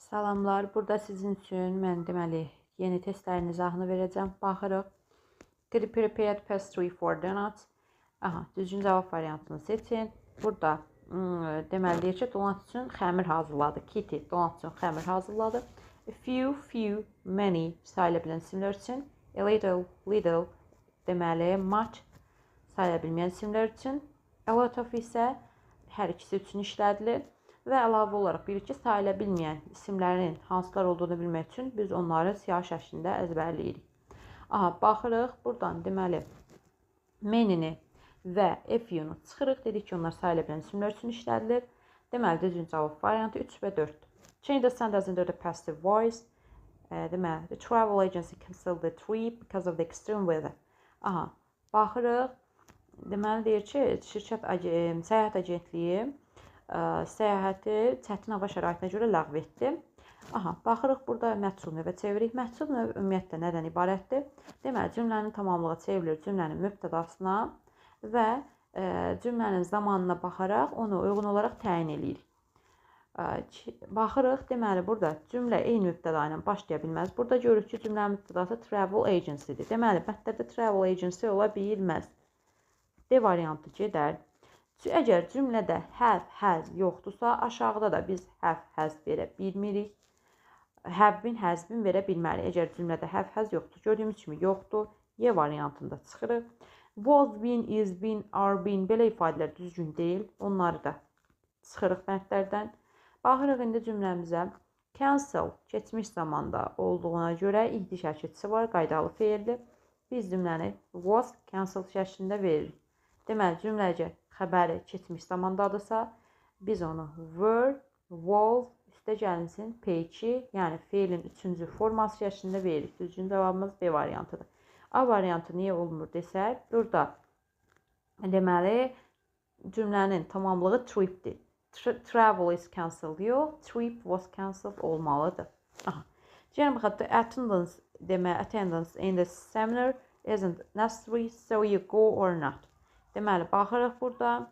Salamlar, burada sizin üçün mən deməli yeni testlərin izahını verəcəm. Baxırıq. Prepared pastry for donuts. Aha, düzgün cavab variantını seçin. Burada deməli deyir ki, donat üçün xəmir hazırladı. Kitty donat üçün xəmir hazırladı. A few, many sayıla bilən isimlər üçün. A little deməli much sayıla bilməyən isimlər üçün. A lot of isə hər ikisi üçün işlədilir. Və əlavə olaraq bir-iki sayıla bilməyən isimlərin hansılar olduğunu bilmək üçün biz onları siyah şəklində əzbərləyirik. Aha, baxırıq. Buradan deməli many-ni və a few-nu çıxırıq. Dedik ki, onlar sayıla bilən isimlər üçün işlədilir. Deməli, düzgün cavab variantı 3 və 4. Change the sentence into the passive voice. Deməli, the travel agency canceled the trip because of the extreme weather. Aha, baxırıq. Deməli, deyir ki, səyahət agentliyi səyahəti çətin hava şəraitinə görə ləğv etdi. Aha, baxırıq burada məhsul növə çeviririk. Məhsul növ ümumiyyətlə nədən ibarətdir? Deməli, cümlənin tamamlığı çevrilir cümlənin mübtədasına və cümlənin zamanına baxaraq onu uyğun olaraq təyin edirik. Baxırıq, deməli, burada cümlə eyni mübtəda ilə başlaya bilməz. Burada görürük ki, cümlənin mübtədası travel agency-dir. Deməli, mətlədə travel agency ola bilməz. D variantı gedər. Əgər cümlədə have, has yoxdursa, aşağıda da biz have, has verə bilmirik. Have-bin, has-bin verə bilmərik. Əgər cümlədə have, has yoxdur, gördüyümüz kimi yoxdur. Y variantında çıxırıq. Was been, is been, are been belə ifadələr düzgün deyil. Onları da çıxırıq bəndlərdən. Baxırıq indi cümləmizə. Cancel keçmiş zamanda olduğuna görə id şəkilçisi var, qaydalı feildir. Biz cümləni was cancel şəklində veririk. Deməli, cümləcə xəbəri keçmiş zamandadırsa, biz onu were, was, üstə gəlinsin, peki, yəni feilin 3-cü forması şəklində veririk. Düzgün cavabımız B variantıdır. A variantı niyə olmur desək, burada deməli, cümlənin tamamlığı tripdir. Travel is cancelled yox, trip was cancelled olmalıdır. Aha. Yəni, baxaq, attendance in the seminar isn't necessary, so you go or not. Deməli, baxırıq burada,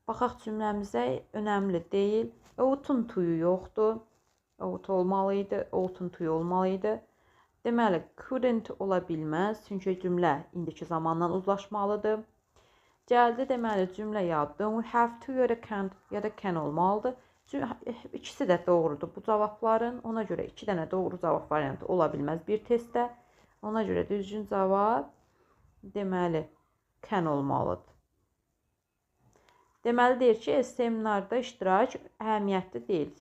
baxaq cümləmizə önəmli deyil. Ought-un tuyu yoxdur. Ought olmalıydı, ought-un tuyu olmalıydı. Deməli, couldn't ola bilməz, çünki cümlə indiki zamandan uzlaşmalıdır. Gəldi, deməli, cümlə ya don't have to ya da can't ya da can olmalıdır. İkisi də doğrudur bu cavabların. Ona görə 2 dənə doğru cavab variantı ola bilməz bir testdə. Ona görə düzgün cavab, deməli, can olmalıdır. Deməli, deyir ki, seminarda iştirak əhəmiyyətli deyil.